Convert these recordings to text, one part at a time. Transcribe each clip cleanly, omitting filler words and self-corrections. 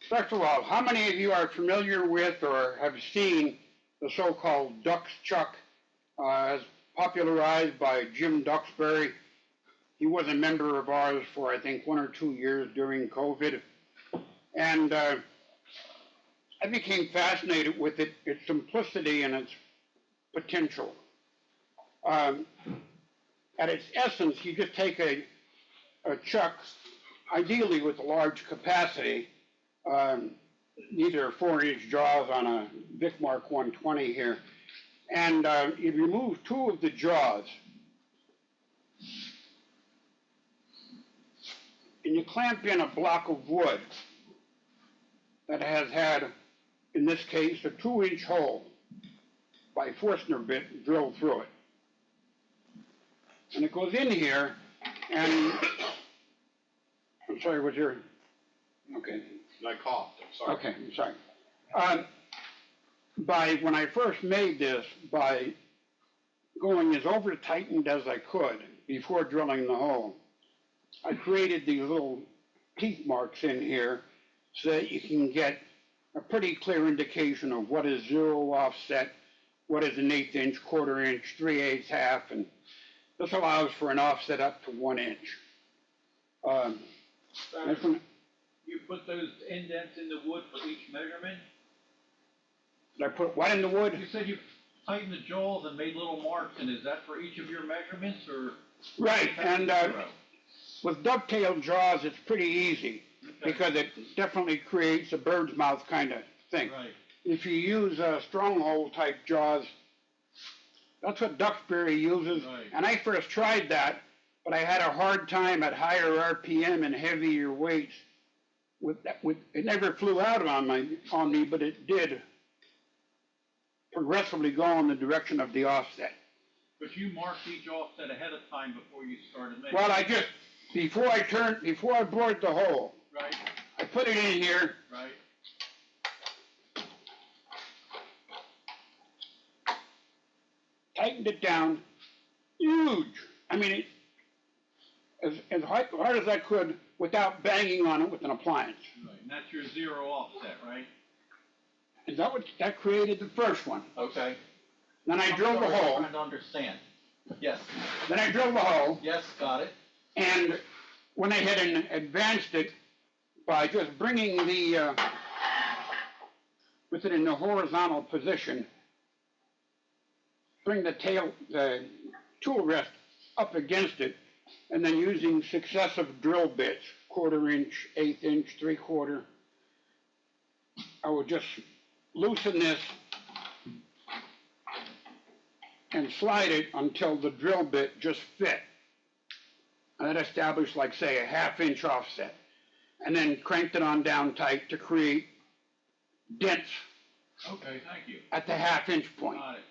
First of all, how many of you are familiar with or have seen the so-called Dux Chuck, as popularized by Jim Duxbury? He was a member of ours for, I think, 1 or 2 years during COVID. And I became fascinated with it, its simplicity and its potential. At its essence, you just take a chuck, ideally with a large capacity. These are 4-inch jaws on a Vic Mark 120 here. And you remove 2 of the jaws. And you clamp in a block of wood that has had, in this case, a 2-inch hole by Forstner bit drilled through it. And it goes in here, and I'm sorry, was your, okay. I coughed, I'm sorry. Okay, I'm sorry. When I first made this, by going as over tightened as I could before drilling the hole, I created these little teeth marks in here so that you can get a pretty clear indication of what is 0 offset, what is an 1/8 inch, 1/4 inch, 3/8, half, and this allows for an offset up to 1 inch. You put those indents in the wood for each measurement? Did I put what in the wood? You said you tightened the jaws and made little marks, and is that for each of your measurements, or? Right, and with dovetail jaws, it's pretty easy, okay, because it definitely creates a bird's mouth kind of thing. Right. If you use stronghold type jaws, that's what Duxbury uses, right, and I first tried that, but I had a hard time at higher RPM and heavier weights. It never flew out on me, but it did progressively go in the direction of the offset. But you marked each offset ahead of time before you started making. Well, I just before I bored the hole, right, I put it in here. Right. Tightened it down, huge. I mean, as hard as I could without banging on it with an appliance. Right, and that's your 0 offset, right? And that created the first one. Okay. Then I drilled the hole. I'm trying to understand. Yes. Then I drilled the hole. Yes, got it. And when I had advanced it by just bringing with it in the horizontal position, bring the tool rest up against it, and then using successive drill bits, 1/4 inch, 1/8 inch, 3/4, I would just loosen this and slide it until the drill bit just fit. And that established, like, say, a 1/2 inch offset, and then cranked it on down tight to create dents. Okay, thank you. At the 1/2 inch point. Got it.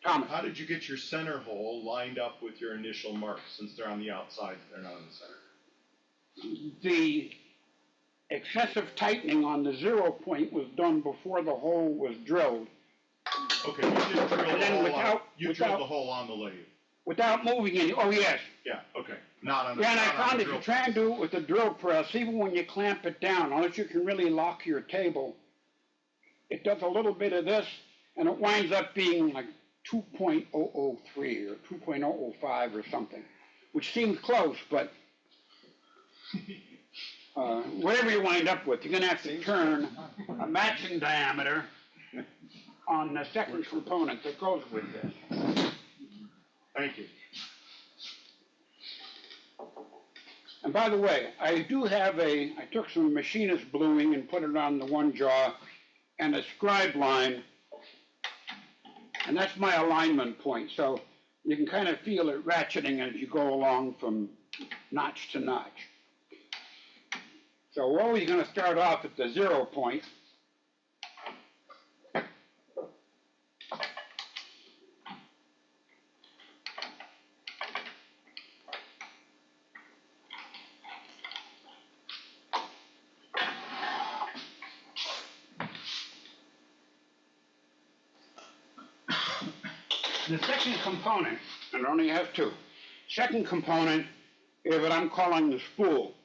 Thomas. How did you get your center hole lined up with your initial marks, since they're on the outside, they're not in the center? The excessive tightening on the 0 point was done before the hole was drilled. Okay, you didn't drill And the then hole you drilled the hole on the lathe. Without moving any, oh yes. Yeah, okay. Not on the Yeah, and I found if if you try and do it with the drill press, even when you clamp it down, unless you can really lock your table, it does a little bit of this, and it winds up being like 2.003 or 2.005 or something, which seems close, but whatever you wind up with, you're going to have to turn a matching diameter on the second component that goes with this. Thank you. And by the way, I do have I took some machinist bluing and put it on the one jaw and a scribe line, and that's my alignment point. So you can kind of feel it ratcheting as you go along from notch to notch. So we're always going to start off at the 0 point. The second component, and I only have 2, second component is what I'm calling the spool.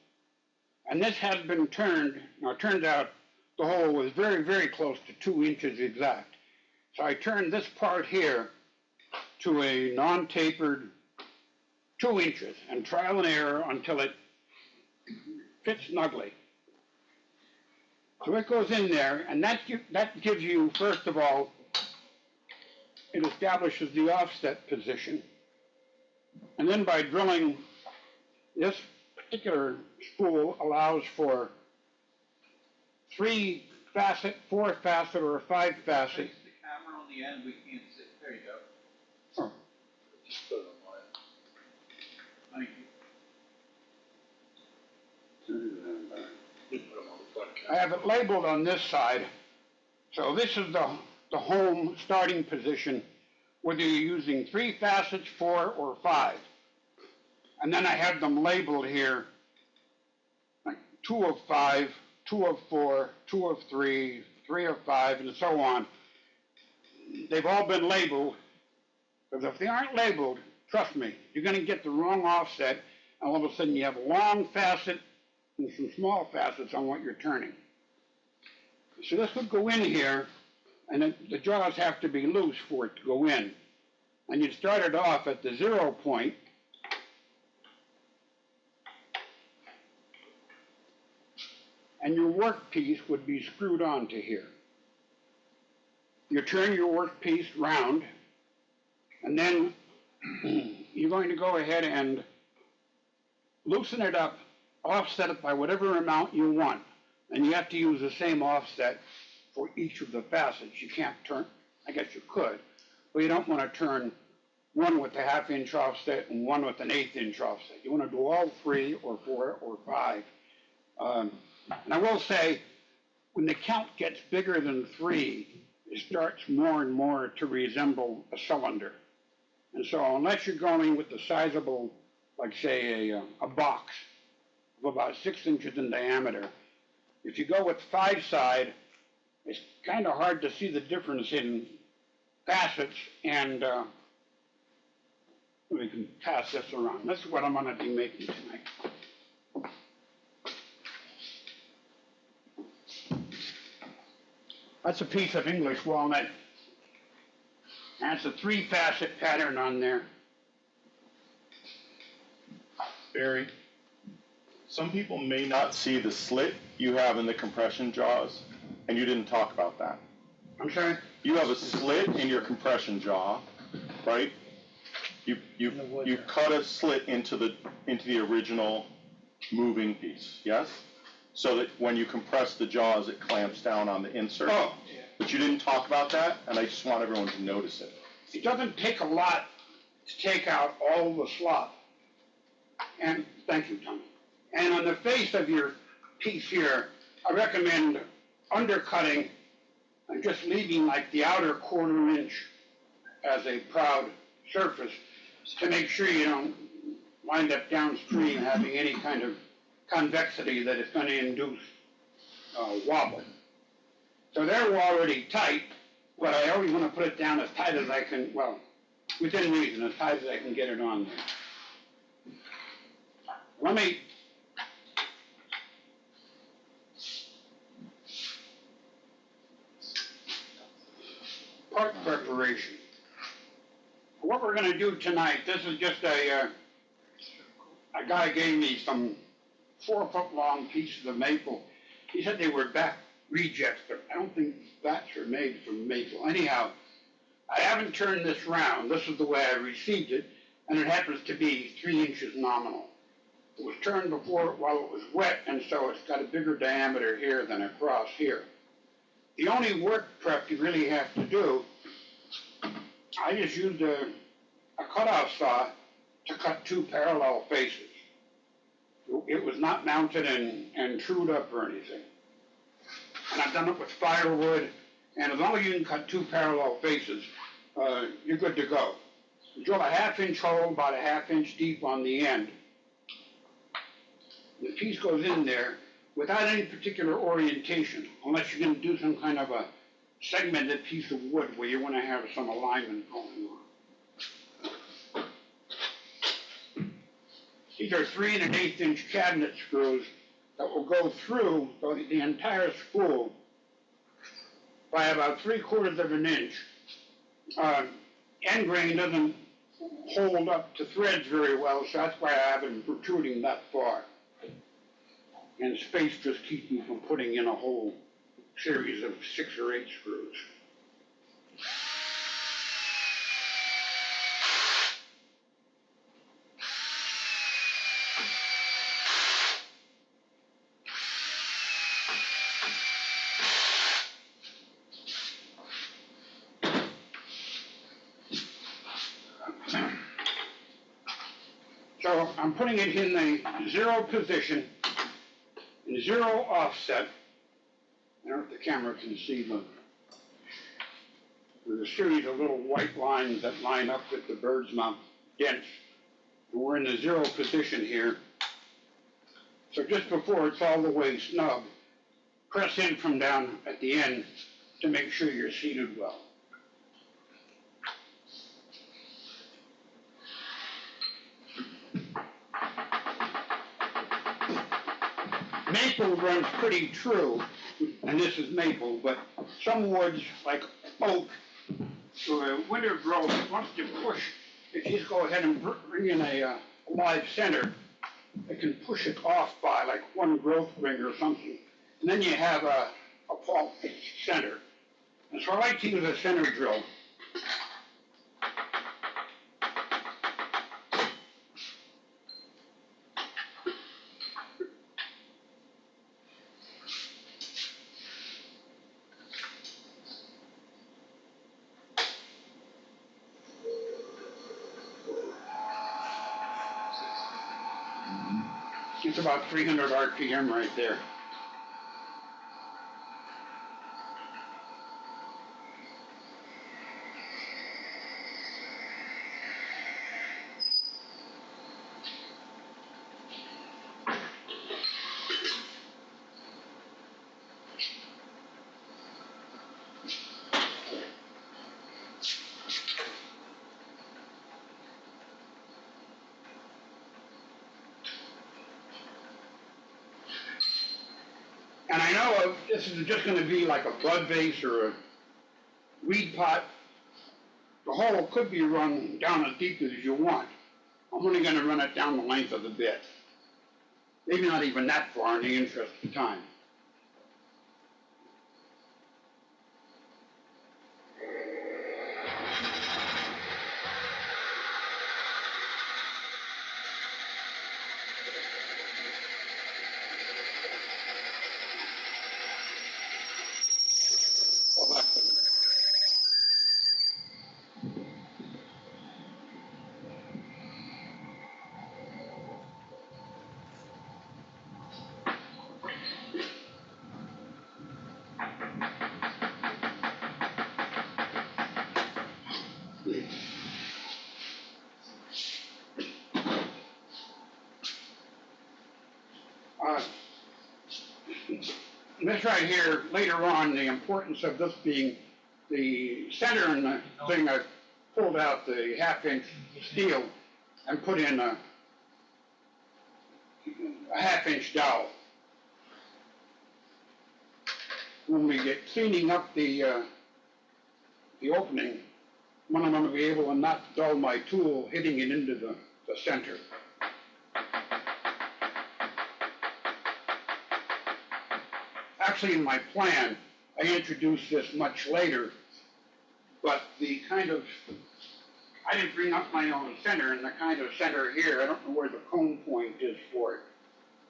And this has been turned, now it turns out the hole was very, very close to 2 inches exact. So I turned this part here to a non-tapered 2 inches and trial and error until it fits snugly. So it goes in there, and that gives you, first of all, it establishes the offset position. And then by drilling, this particular spool allows for 3-facet, 4-facet, or a 5-facet. Face the camera on the end, we can't see. There you go. Oh. Just put it on mine. Thank you. I have it labeled on this side. So this is the home starting position, whether you're using 3 facets, 4, or 5. And then I have them labeled here, like 2 of 5, 2 of 4, 2 of 3, 3 of 5, and so on. They've all been labeled, because if they aren't labeled, trust me, you're going to get the wrong offset, and all of a sudden you have a long facet and some small facets on what you're turning. So this would go in here, and the jaws have to be loose for it to go in. And you'd start it off at the 0 point, and your workpiece would be screwed onto here. You turn your workpiece round, and then you're going to go ahead and loosen it up, offset it by whatever amount you want. And you have to use the same offset for each of the facets. You can't turn, I guess you could, but you don't want to turn one with a 1/2 inch offset and one with an 1/8 inch offset. You want to do all 3 or 4 or 5. And I will say, when the count gets bigger than 3, it starts more and more to resemble a cylinder. And so unless you're going with the sizable, like say a box of about 6 inches in diameter, if you go with 5-side, it's kind of hard to see the difference in facets, and we can pass this around. This is what I'm going to be making tonight. That's a piece of English walnut. That's a 3-facet pattern on there. Barry, some people may not see the slit you have in the compression jaws, and you didn't talk about that. I'm sorry? You have a slit in your compression jaw, right? You cut a slit into the original moving piece, yes? So that when you compress the jaws, it clamps down on the insert. Oh. But you didn't talk about that, and I just want everyone to notice it. It doesn't take a lot to take out all the slop. And thank you, Tommy. And on the face of your piece here, I recommend undercutting and just leaving like the outer 1/4 inch as a proud surface to make sure you don't wind up downstream having any kind of convexity that is going to induce wobble. So they're already tight, but I always want to put it down as tight as I can, well, within reason, as tight as I can get it on there. Let me part preparation. What we're going to do tonight, this is just a guy gave me some 4-foot long pieces of maple. He said they were back rejects, but I don't think bats are made from maple. Anyhow, I haven't turned this round. This is the way I received it, and it happens to be 3 inches nominal. It was turned before while it was wet, and so it's got a bigger diameter here than across here. The only work prep you really have to do, I just used a cutoff saw to cut 2 parallel faces. It was not mounted and trued up or anything. And I've done it with firewood, and as long as you can cut 2 parallel faces, you're good to go. You drill a 1/2 inch hole, about a 1/2 inch deep on the end. The piece goes in there without any particular orientation, unless you're going to do some kind of a segmented piece of wood where you want to have some alignment going on. These are 3 1/8 inch cabinet screws that will go through the entire spool by about 3/4 of an inch. End grain doesn't hold up to threads very well, so that's why I have it protruding that far. And space just keeps me from putting in a whole series of 6 or 8 screws. So I'm putting it in the 0 position, in 0 offset. I don't know if the camera can see them. There's a series of little white lines that line up with the bird's mouth dents. And we're in the 0 position here. So just before it's all the way snug, press in from down at the end to make sure you're seated well. Maple runs pretty true, and this is maple, but some woods, like oak, or winter growth, once you push, if you just go ahead and bring in a live center, it can push it off by like 1 growth ring or something. And then you have a false center. And so I like to use a center drill. It's about 300 RPM right there. And I know this is just going to be like a bud vase or a weed pot. The hole could be run down as deep as you want. I'm only going to run it down the length of the bit. Maybe not even that far in the interest of time. This right here, later on, the importance of this being the center in the thing, I pulled out the 1/2 inch steel and put in a 1/2 inch dowel. When we get cleaning up the opening, when I'm going to be able to not dull my tool hitting it into the center. Actually, in my plan, I introduced this much later, but the kind of, I didn't bring up my own center, and the kind of center here, I don't know where the cone point is for it,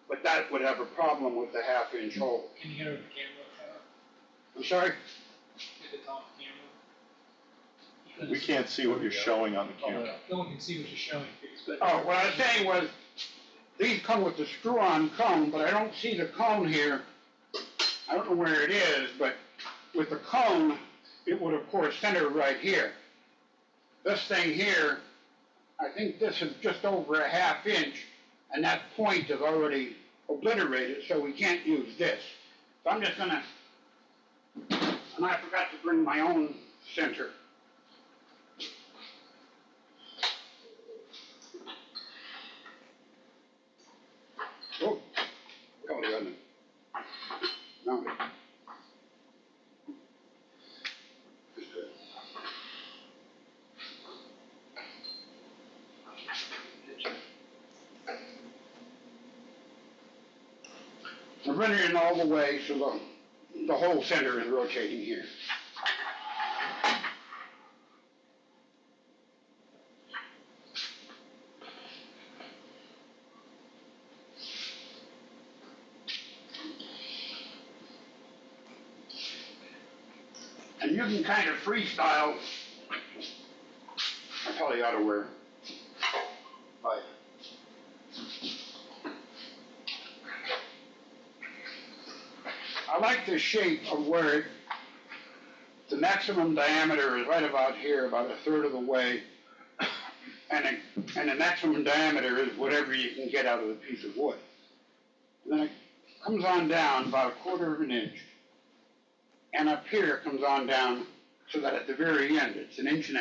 but that would have a problem with the 1/2 inch hole. Can you get over the camera? I'm sorry? Get the top camera. We can't see what you're showing on the camera. No one can see what you're showing. Oh, what I was saying was, these come with the screw-on cone, but I don't see the cone here. I don't know where it is, but with the cone, it would of course center right here. This thing here, I think this is just over a 1/2 inch, and that point is already obliterated, so we can't use this. So I'm just gonna, and I forgot to bring my own center. Oh, goodness. No. I'm running it all the way so the whole center is rotating here. And you can kind of freestyle. I probably ought to wear. But I like the shape of where the maximum diameter is right about here, about a third of the way, and the maximum diameter is whatever you can get out of the piece of wood. And then it comes on down about a quarter of an inch, and up here it comes on down so that at the very end it's 1.5 inches.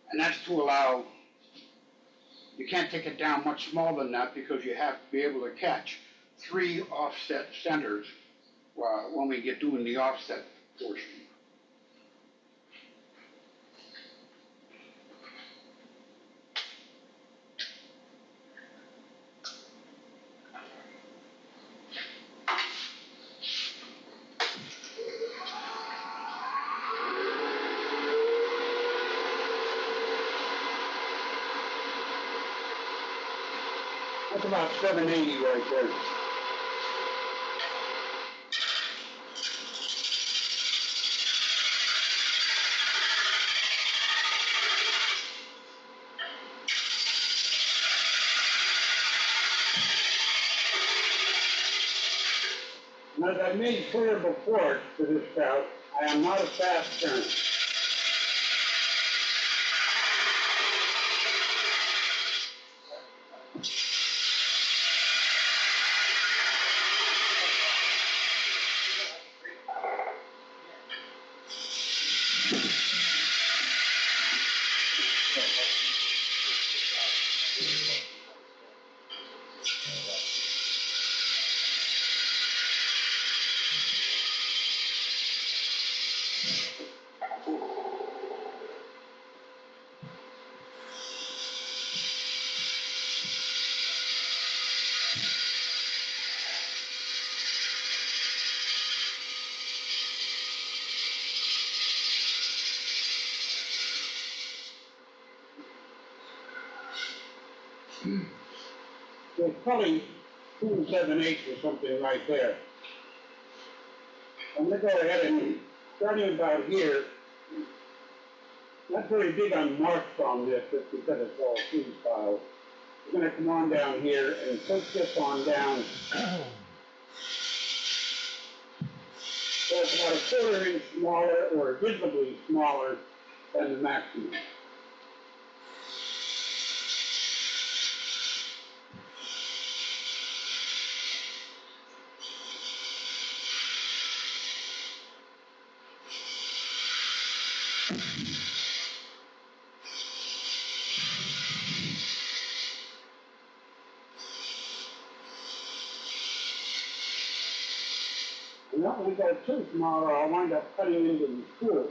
And that's to allow, you can't take it down much smaller than that because you have to be able to catch 3 offset centers when we get doing the offset portion. That's about 780 right there. And as I made clear before to this crowd, I am not a fast turner. There's probably 2 7/8 or something right there. I'm going to go ahead and, starting about here, not very big on marks on this just because it's all freestyle. We're going to come on down here and push this on down. So it's about a 1/4 inch smaller or visibly smaller than the maximum. And that when we go too small, I'll wind up cutting into the spool.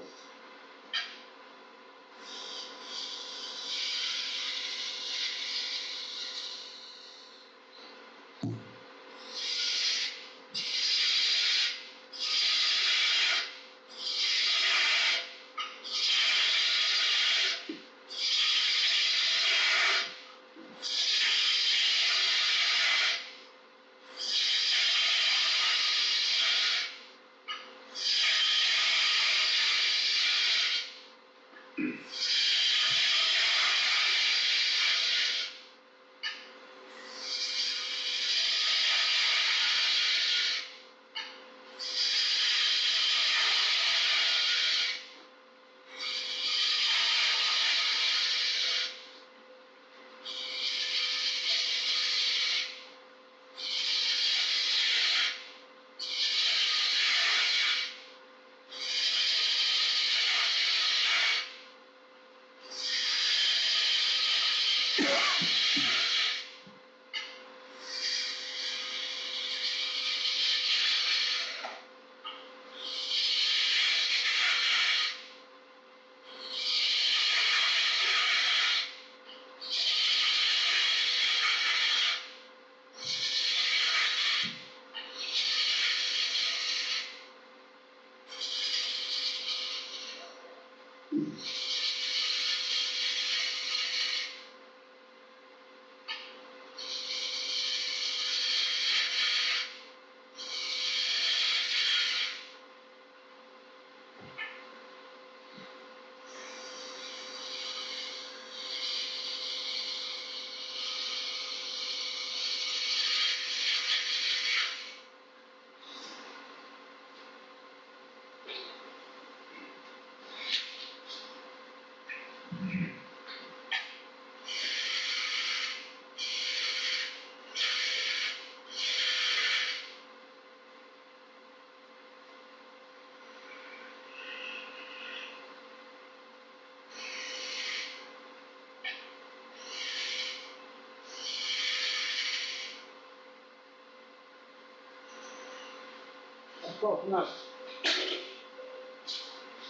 close enough.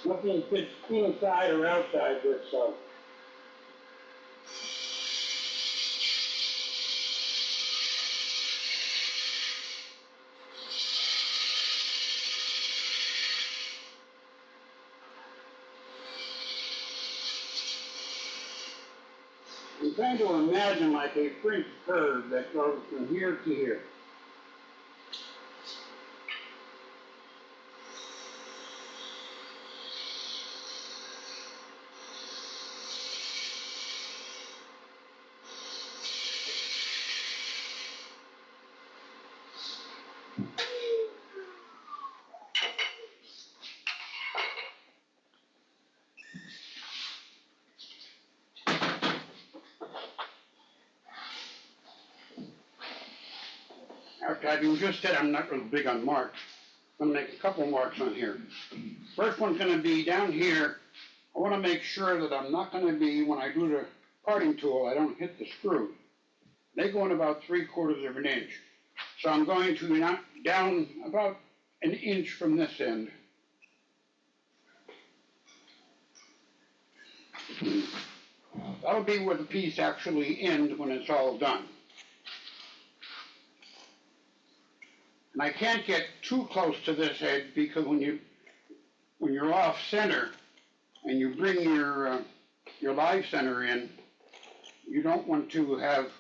Nothing fits inside or outside this, I'm trying to imagine like a French curve that goes from here to here. After having just said I'm not real big on marks, I'm going to make a couple marks on here. First one's going to be down here. I want to make sure that I'm not going to be, when I do the parting tool, I don't hit the screw. They go in about 3/4 of an inch. So I'm going to knock down about an inch from this end. That'll be where the piece actually ends when it's all done. And I can't get too close to this head because when you're off center and you bring your live center in, you don't want to have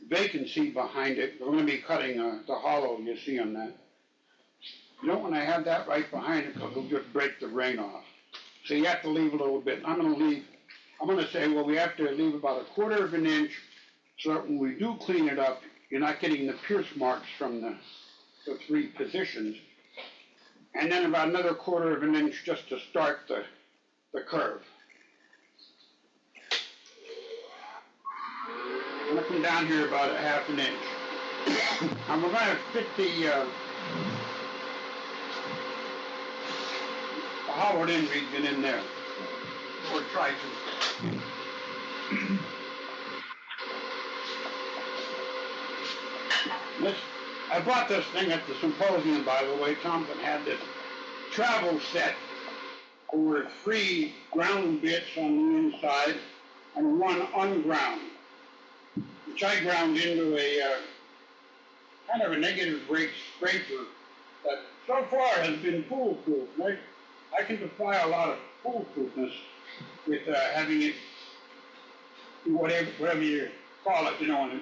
vacancy behind it. We're going to be cutting the hollow you see on that. You don't want to have that right behind it because it'll just break the grain off. So you have to leave a little bit. I'm going to say, well, we have to leave about 1/4 of an inch so that when we do clean it up, you're not getting the pierce marks from the 3 positions. And then about another 1/4 of an inch just to start the curve. I'm going to come down here about 1/2 an inch. And we're going to fit the hollowed in region in there, or try to. I bought this thing at the symposium, by the way. Thompson had this travel set. There were 3 ground bits on the inside and 1 unground, which I ground into a kind of a negative rate scraper that so far has been foolproof. Right? I can defy a lot of foolproofness with having it, whatever you call it, you know,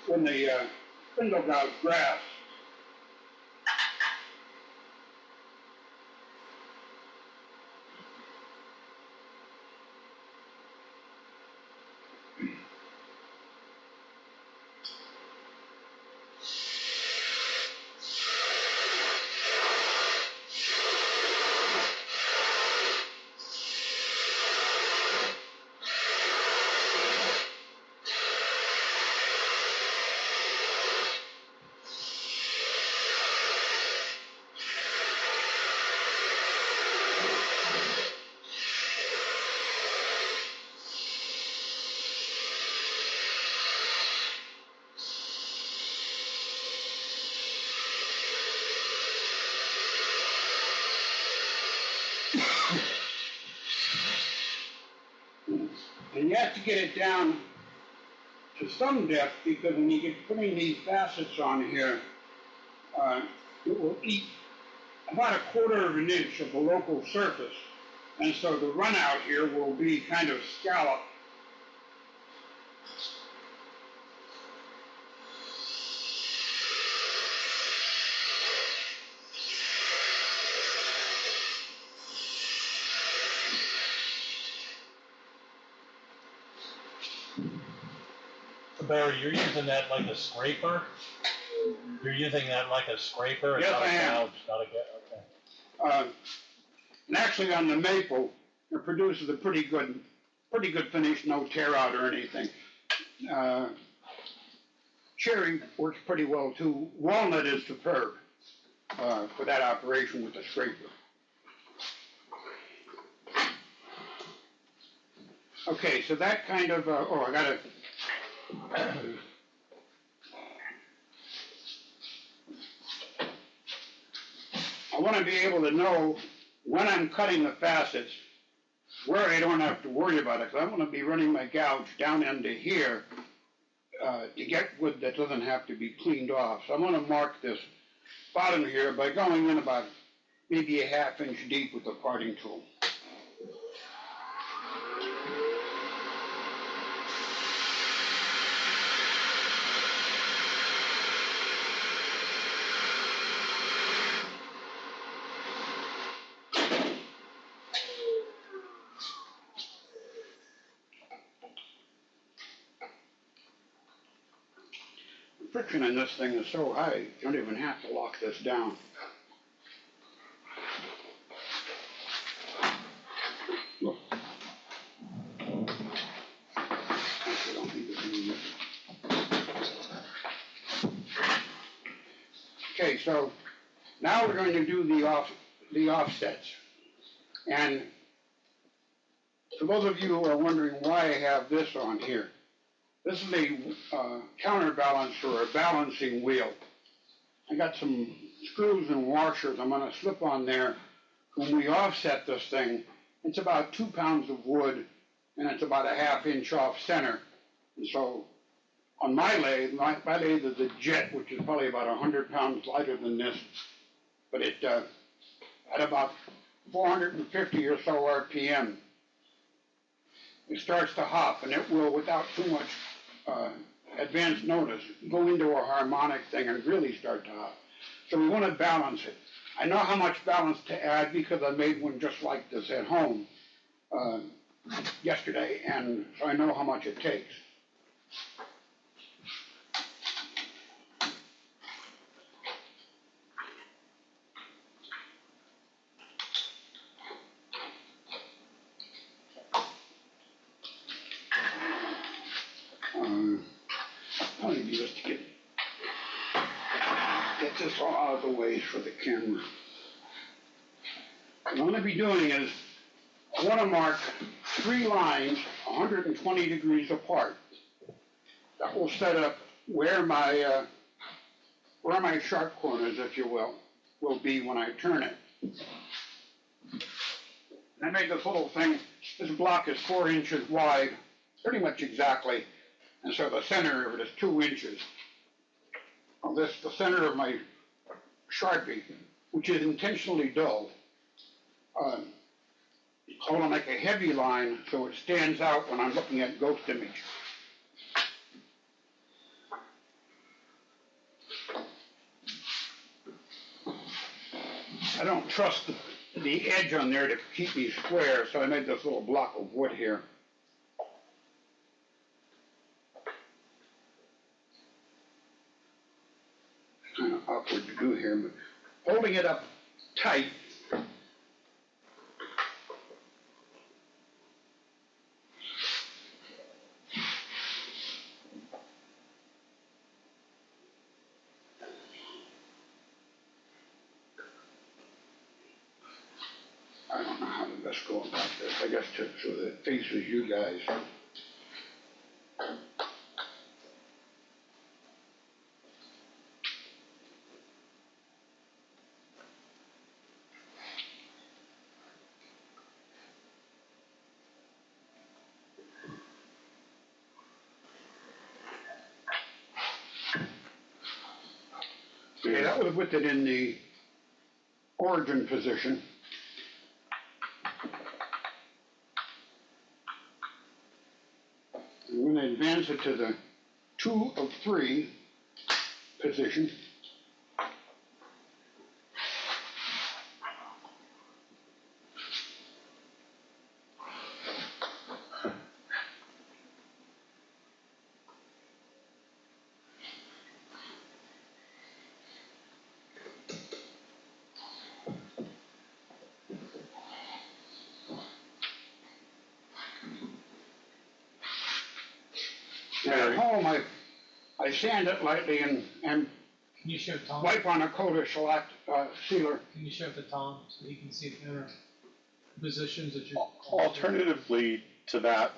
when the spindle gouge grass. And you have to get it down to some depth because when you get putting these facets on here, it will eat about 1/4 of an inch of the local surface. And so the run out here will be kind of scalloped. Barry, you're using that like a scraper? You're using that like a scraper? Yes, I am. Okay. And actually on the maple, it produces a pretty good finish, no tear out or anything. Cherry works pretty well too. Walnut is superb for that operation with the scraper. Okay, so that kind of, I gotta, want to be able to know when I'm cutting the facets where I don't have to worry about it, because I'm going to be running my gouge down into here to get wood that doesn't have to be cleaned off. So I'm going to mark this bottom here by going in about maybe a ½ inch deep with the parting tool. The friction in this thing is so high, you don't even have to lock this down. Look. Actually, I don't need to do this. Okay, so now we're going to do the offsets. And for those of you who are wondering why I have this on here, this is a counterbalance for a balancing wheel. I got some screws and washers I'm going to slip on there. When we offset this thing, it's about 2 pounds of wood, and it's about a ½ inch off center. And so on my lathe is a jet, which is probably about 100 pounds lighter than this, but it at about 450 or so RPM, it starts to hop, and it will, without too much advanced notice, go into a harmonic thing and really start to hop. So we want to balance it. I know how much balance to add because I made one just like this at home yesterday, and so I know how much it takes. I'll need just to get this all out of the way for the camera. What I'm going to be doing is I want to mark 3 lines 120 degrees apart. That will set up where my sharp corners, if you will be when I turn it. And I made this little thing. This block is 4 inches wide, pretty much exactly. And so the center of it is 2 inches. Well, this the center of my Sharpie, which is intentionally dull. I want to make a heavy line so it stands out when I'm looking at ghost image. I don't trust the edge on there to keep me square, so I made this little block of wood here. Kind of awkward to do here, but holding it up tight, I don't know how to best go about this. I guess so that it faces you guys. Okay, that was with it in the origin position. I'm going to advance it to the 2 of 3 position. At home, I sand it lightly and Can you show Tom? wipe on a coat of shellac sealer. Can you show it to Tom so he can see the counter positions that you're... Alternatively to that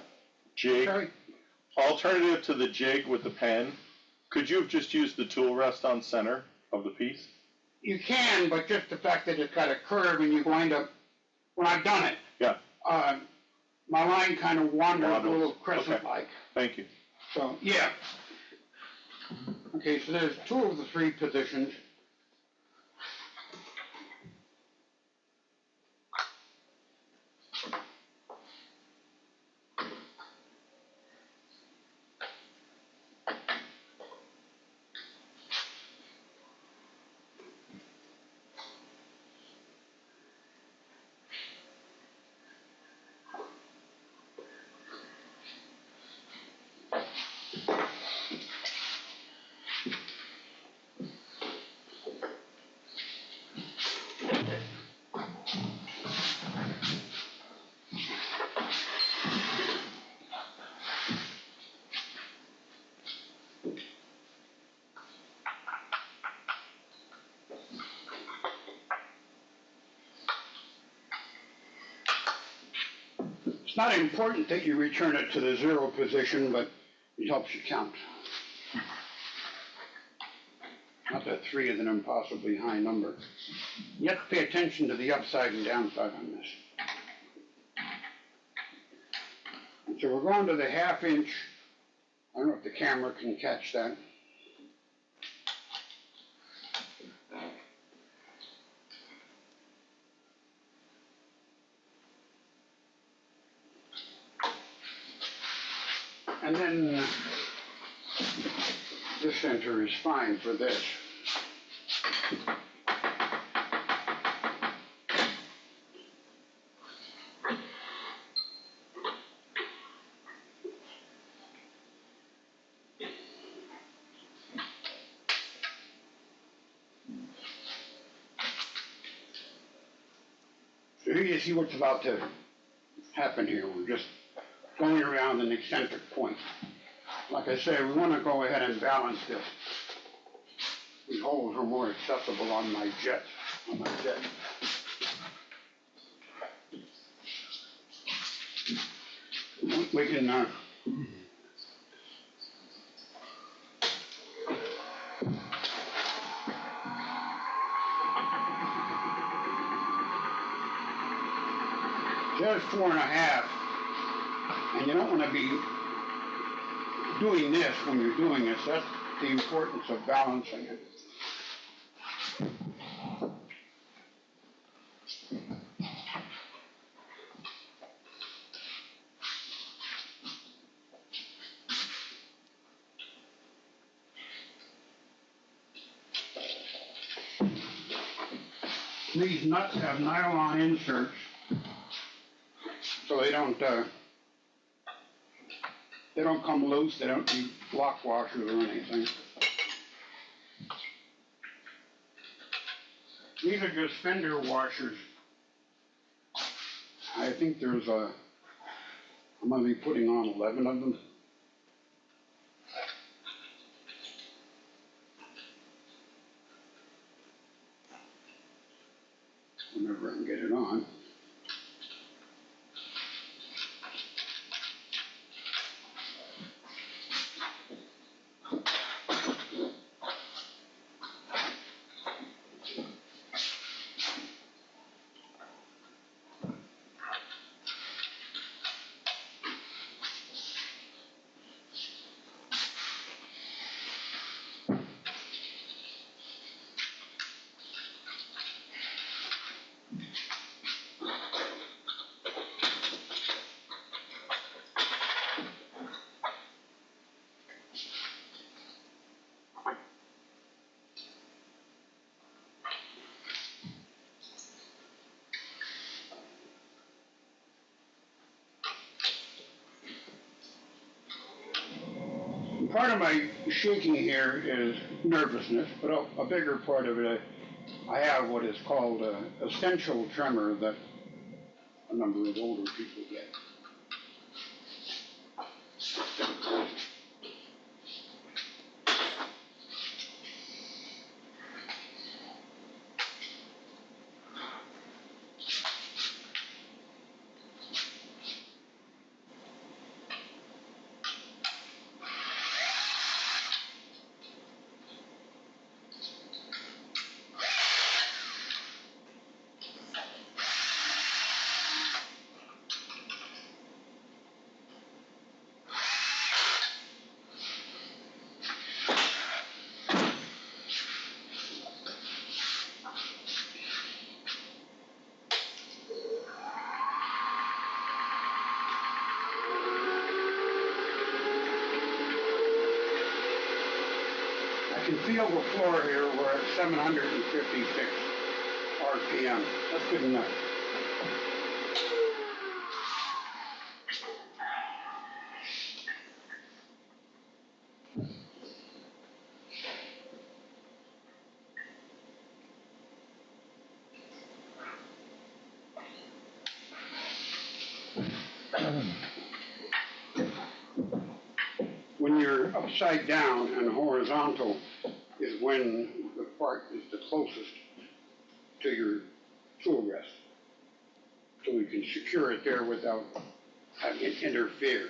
jig, Sorry? alternative to the jig with the pen, could you have just used the tool rest on center of the piece? You can, but just the fact that it's got a curve and you wind up, when I've done it. Yeah. My line kind of wanders a little Okay. crescent-like. Thank you. So, yeah. Okay, so there's 2 of the 3 positions. It's not important that you return it to the 0 position, but it helps you count. Not that 3 is an impossibly high number. You have to pay attention to the upside and downside on this. So we're going to the 1/2 inch. I don't know if the camera can catch that. And then this center is fine for this. So here you see what's about to happen here. We're just going around an eccentric point. Like I say, we want to go ahead and balance this. These holes are more accessible on my jet. We can there's 4.5, and you don't want to be doing this when you're doing this. That's the importance of balancing it. These nuts have nylon inserts, so they don't come loose. They don't need lock washers or anything. These are just fender washers. I think I'm going to be putting on 11 of them. Whenever I can get it on. Part of my shaking here is nervousness, but a bigger part of it, I have what is called essential tremor that a number of older people get. can feel the floor here. We're at 756 RPM. That's good enough. When you're upside down and horizontal is when the part is the closest to your tool rest. So you can secure it there without having it interfere.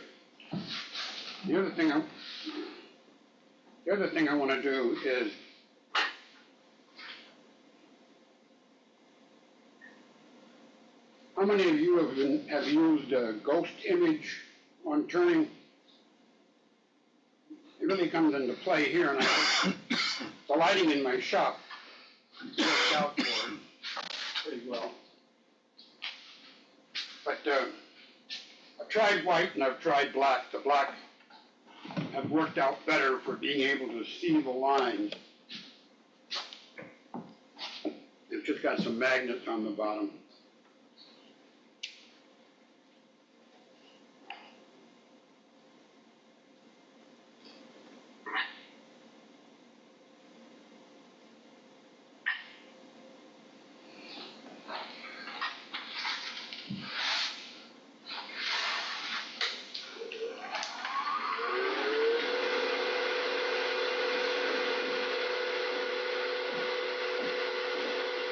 The other thing I want to do is how many of you have used a ghost image on turning? It really comes into play here, and I think the lighting in my shop works out for it pretty well. But I've tried white and I've tried black. The black have worked out better for being able to see the lines. It's just got some magnets on the bottom.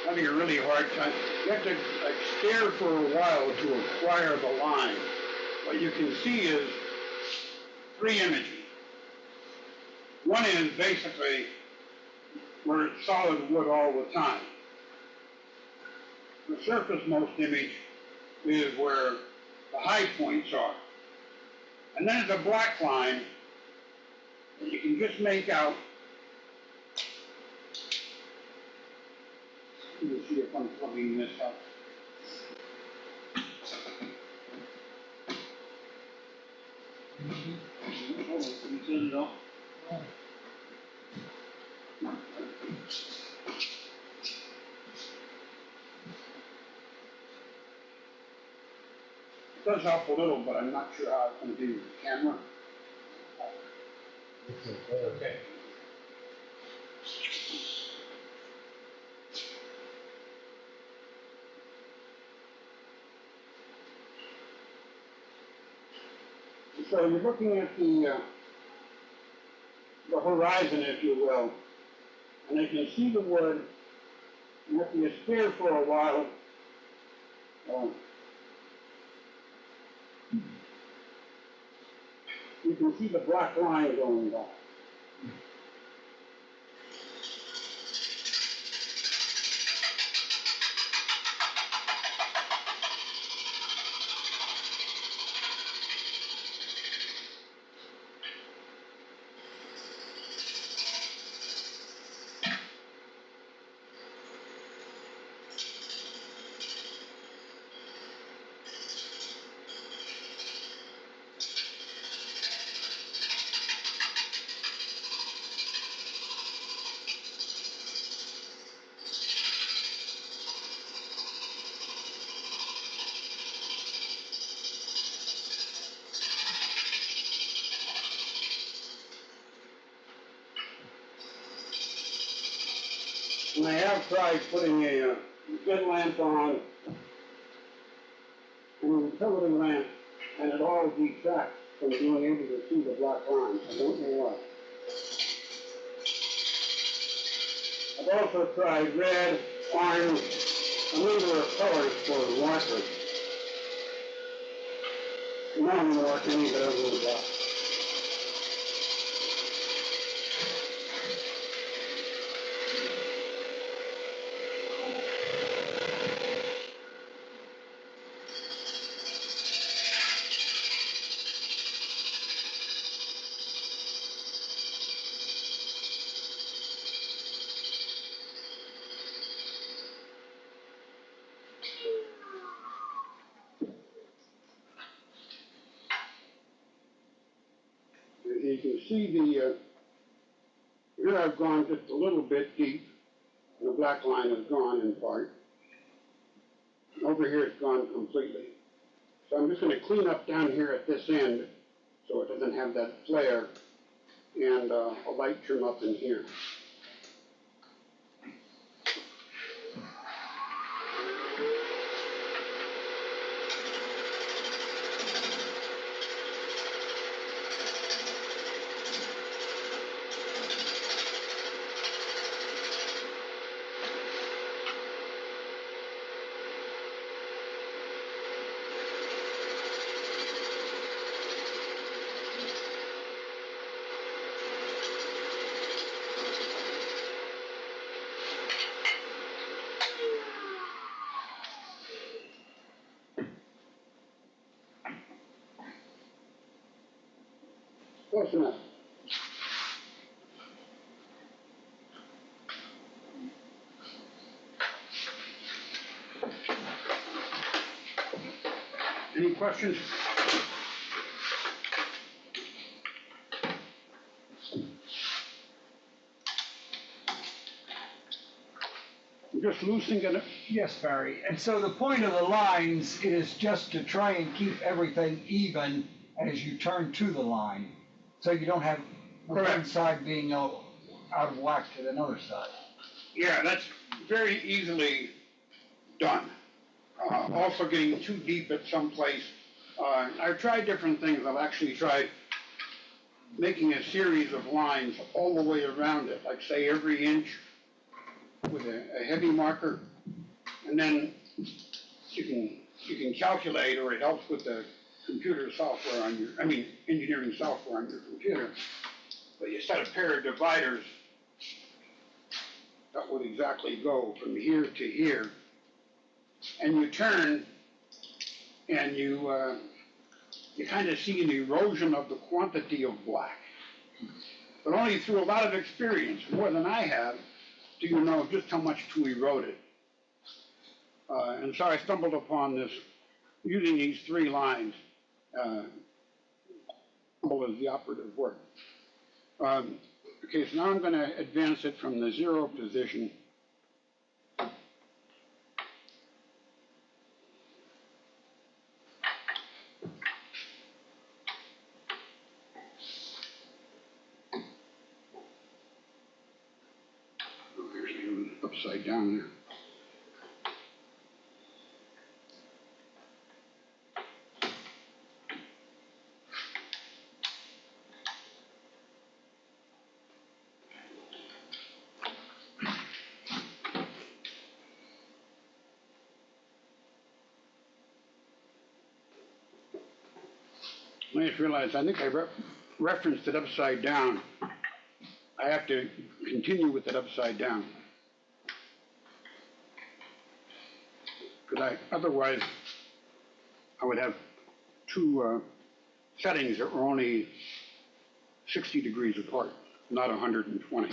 Having a really hard time. You have to stare for a while to acquire the line. What you can see is three images. One is basically where it's solid wood all the time. The surface most image is where the high points are. And then there's a black line that you can just make out. You'll see if I'm plugging this up. Hold on, can you turn it off? It does help a little, but I'm not sure how it's going to do with the camera. Okay. So you're looking at the horizon, if you will, and you can see the wood, and after you stare for a while, you can see the black line going by. And I have tried putting a good lamp on and a utility lamp, and it all detracts from being able to see the black line. I don't know why. I've also tried red, orange, a number of colors for markers. None of them work any better than black. You can see the here I've gone just a little bit deep. The black line is gone in part. Over here it's gone completely. So I'm just going to clean up down here at this end so it doesn't have that flare, and a light trim up in here. Close enough. Any questions? Just loosening it. Yes, Barry. And so the point of the lines is just to try and keep everything even as you turn to the line. So you don't have one Correct. side being out of whack to another side. Yeah, that's very easily done. Also getting too deep at some place. I've tried different things. I've actually tried making a series of lines all the way around it, like say every inch with a heavy marker, and then you can calculate, or it helps with the computer software on your, engineering software on your computer. But you set a pair of dividers that would exactly go from here to here, and you turn, and you kind of see an erosion of the quantity of black. But only through a lot of experience, more than I have, do you know just how much to erode it. And so I stumbled upon this, using these three lines. Stumble is the operative word. Okay, so now I'm going to advance it from the 0 position. Upside down there. I just realized, I think I referenced it upside down. I have to continue with it upside down. Because otherwise, I would have two settings that were only 60 degrees apart, not 120.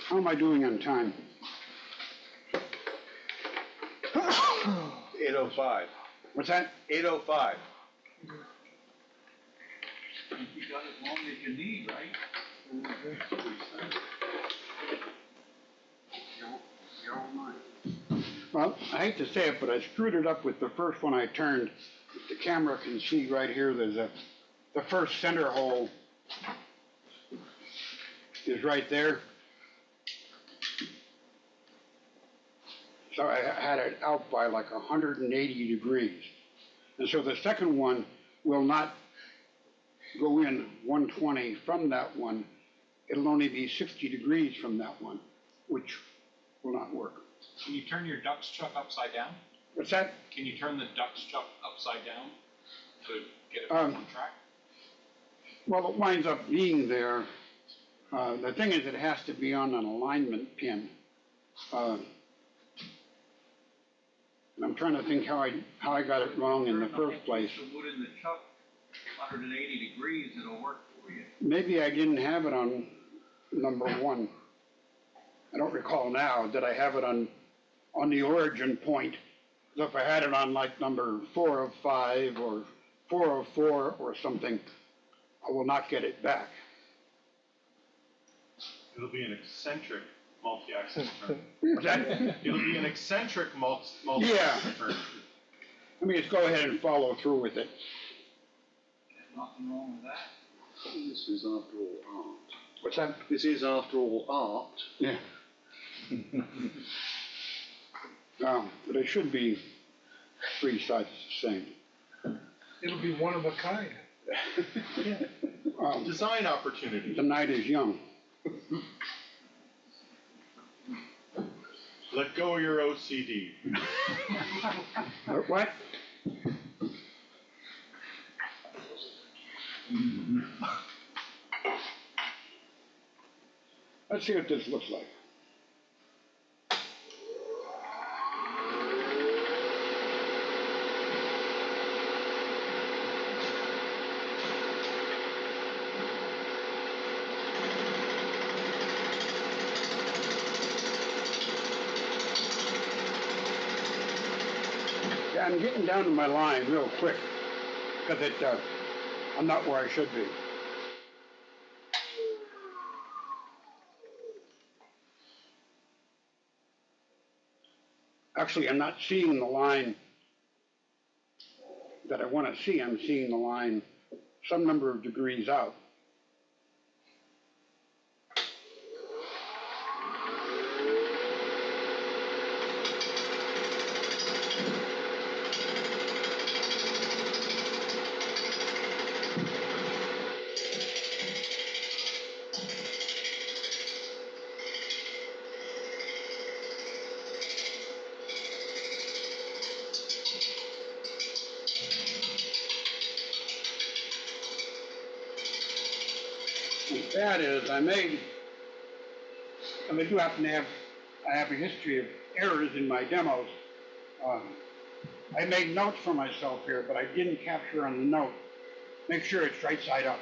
How am I doing on time? 8:05. What's that? 8:05. You got as long as you need, right? Well, I hate to say it, but I screwed it up with the first one I turned. The camera can see right here, there's the first center hole is right there. So I had it out by like 180 degrees. And so the second one will not go in 120 from that one. It'll only be 60 degrees from that one, which will not work. Can you turn your Dux Chuck upside down? What's that? Can you turn the Dux Chuck upside down to get it on track? Well, it winds up being there. The thing is, it has to be on an alignment pin. And I'm trying to think how I got it wrong in the first place. Put the wood in the chuck 180 degrees, it'll work for you. Maybe I didn't have it on number 1. I don't recall now. Did I have it on the origin point? If I had it on like number 4 of 5 or 4 of 4 or something, I will not get it back. It'll be an eccentric multi-axis turn. What's that? It'll be an eccentric Yeah. multi-axis turn. Let me just go ahead and follow through with it. Nothing wrong with that. This is after all art. What's that? This is after all art. Yeah. But it should be 3 sides the same. It'll be one of a kind. Design opportunity. The night is young. Let go of your OCD. What? Let's see what this looks like. Yeah, I'm getting down to my line real quick because I'm not where I should be. Actually, I'm not seeing the line that I want to see. I'm seeing the line some number of degrees out. That is, I do happen to have a history of errors in my demos. I made notes for myself here, but I didn't capture on the note. Make sure it's right side up.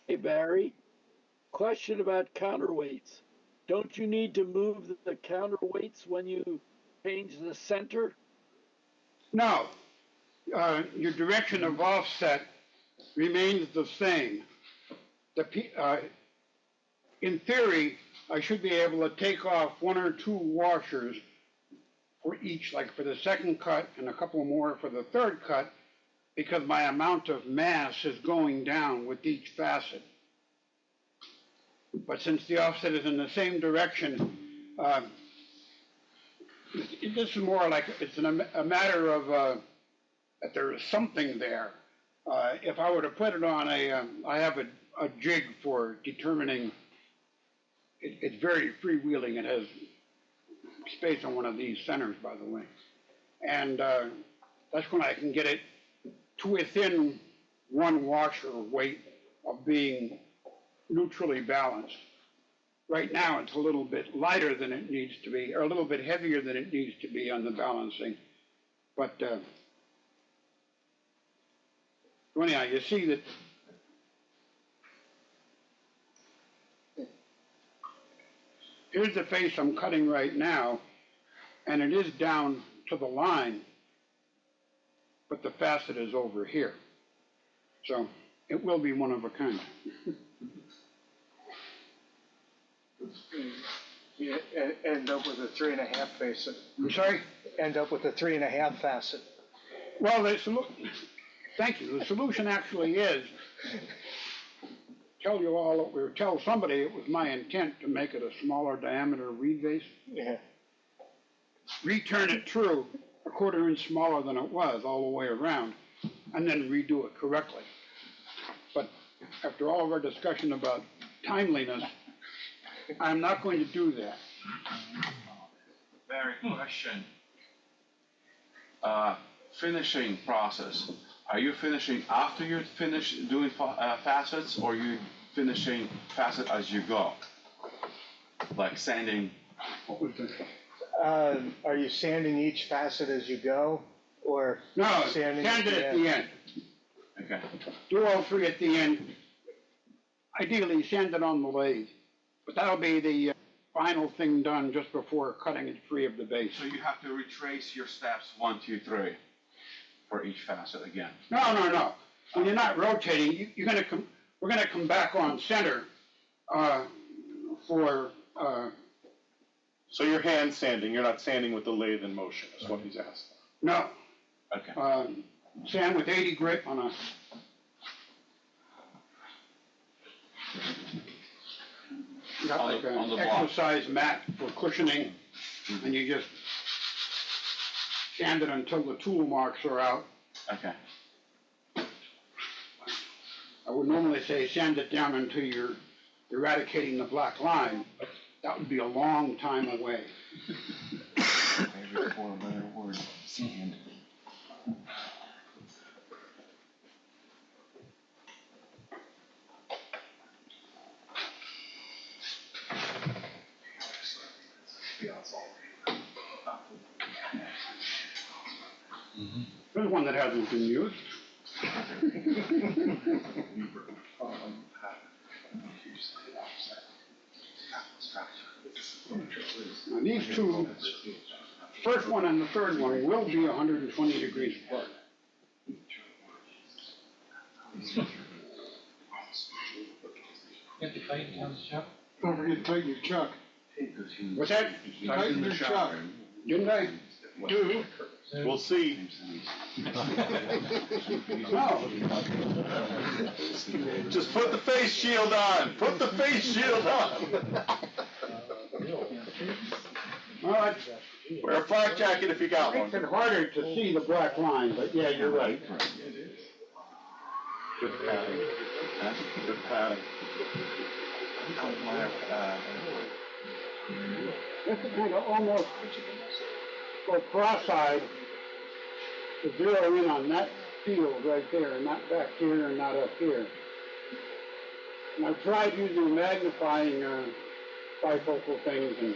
Hey Barry, question about counterweights. Don't you need to move the counterweights when you change the center? No, your direction of offset remains the same. In theory, I should be able to take off 1 or 2 washers for each, like for the second cut and a couple more for the third cut, because my amount of mass is going down with each facet. But since the offset is in the same direction, this is more like it's a matter of that there is something there. If I were to put it on I have a jig for determining, it's very freewheeling. It has space on one of these centers, by the way. And that's when I can get it to within one washer weight of being neutrally balanced. Right now, it's a little bit lighter than it needs to be, or a little bit heavier than it needs to be on the balancing. But anyhow, you see that here's the face I'm cutting right now, and it is down to the line, but the facet is over here. So it will be one of a kind. You end up with a 3.5 facet. I'm sorry? End up with a 3.5 facet. Well, thank you. The solution actually is, tell somebody it was my intent to make it a smaller diameter reed vase. Yeah. Return it true, a 1/4 inch smaller than it was all the way around, and then redo it correctly. But after all of our discussion about timeliness, I'm not going to do that. Very question. Finishing process. Are you finishing after you finish doing facets, or you finishing facet as you go? Like sanding? What was that? Are you sanding each facet as you go, or No, sanding sand it at the end. Okay. Do all three at the end. Ideally, sand it on the lathe. But that'll be the final thing done just before cutting it free of the base. So you have to retrace your steps 1, 2, 3 for each facet again. No. When you're not rotating, we're gonna come back on center for. So you're hand sanding, you're not sanding with the lathe in motion, is what he's asking. No. Okay. Sand with 80 grit on a. Got like on the an block. exercise mat for cushioning, and you just sand it until the tool marks are out. Okay. I would normally say sand it down until you're eradicating the black line, but that would be a long time away. Favorite 4-letter word, sand. There's one that hasn't been used. Now these two, first one and the third one, will be 120 degrees apart. You have to tighten down the chuck. Don't forget to tighten your chuck. What's that? Tighten your chuck. Didn't I? Do. We'll see. No. Just put the face shield on, put the face shield on. Well, Wear a flak jacket if you got it makes one. it harder to see the black line, but yeah, you're right. Good padding. Good padding. This is kind of almost go cross-eyed to zero in on that field right there, not back here and not up here. And I've tried using magnifying bifocal things, and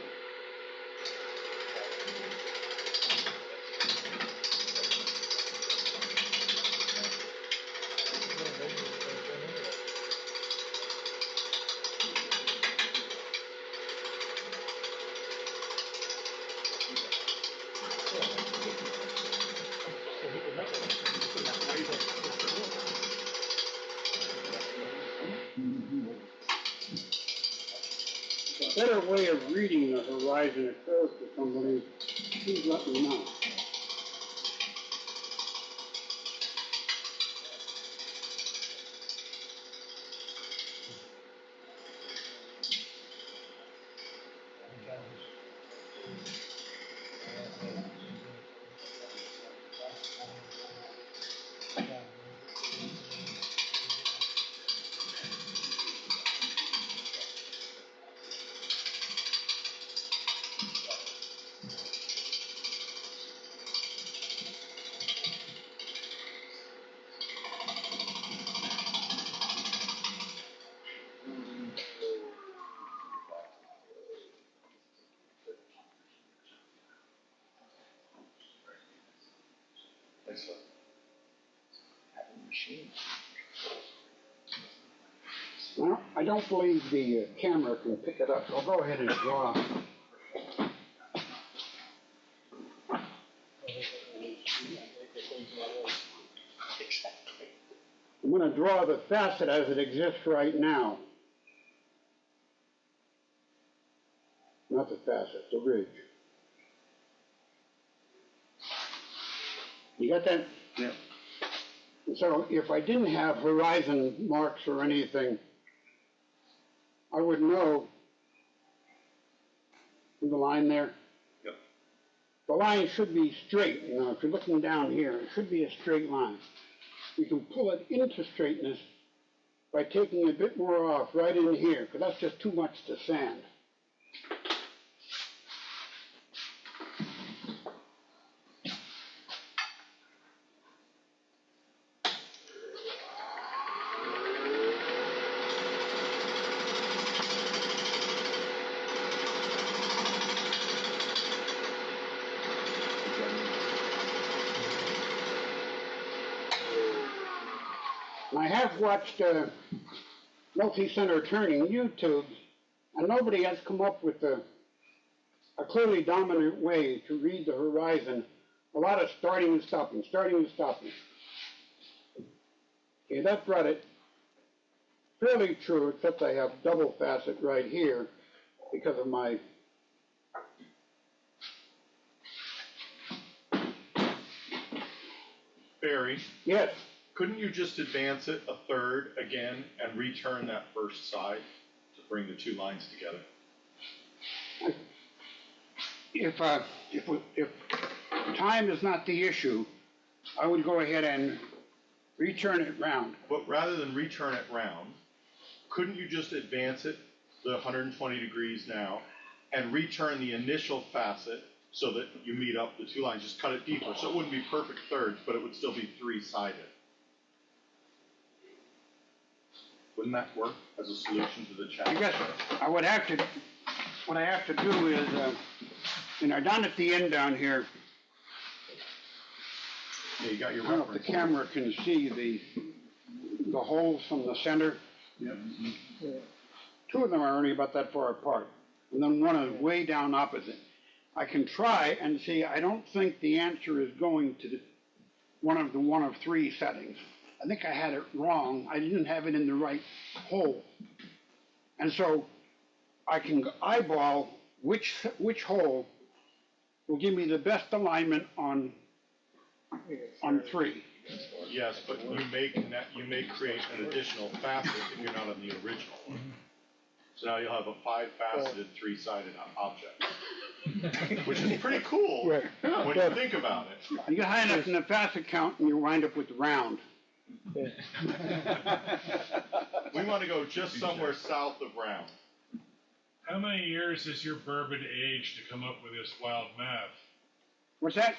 a better way of reading the horizon occurs to somebody, please let me know. Well, I don't believe the camera can pick it up. I'll go ahead and draw. I'm going to draw the facet as it exists right now. Not the facet, the ridge. You got that? Yeah. So if I didn't have horizon marks or anything, I would know the line there. Yep. The line should be straight. You know, if you're looking down here, it should be a straight line. You can pull it into straightness by taking a bit more off right in here, because that's just too much to sand. I have watched multi-center turning YouTubes, and nobody has come up with a clearly dominant way to read the horizon. A lot of starting and stopping, starting and stopping. Okay, that brought it fairly true, except I have double facet right here because of my Barry, yes. couldn't you just advance it a third again and return that first side to bring the two lines together? If time is not the issue, I would go ahead and return it round. But rather than return it round, couldn't you just advance it the 120 degrees now and return the initial facet so that you meet up the two lines, just cut it deeper, so it wouldn't be perfect thirds, but it would still be three-sided? Wouldn't that work as a solution to the I challenge? guess what I have to do is, down at the end down here, Yeah, you got your I don't know if the reference. camera can see the holes from the center. Yep. Two of them are only about that far apart, and then one is way down opposite. I can try and see. I don't think the answer is going to one of three settings. I think I had it wrong. I didn't have it in the right hole, and so I can eyeball which hole will give me the best alignment on three. Yes, but you may create an additional facet if you're not on the original one. So now you'll have a five-faceted, three-sided object, which is pretty cool Right. when you think about it. You get high enough in the facet count, and you wind up with round. We want to go just somewhere south of round. How many years has your bourbon aged to come up with this wild math? What's that?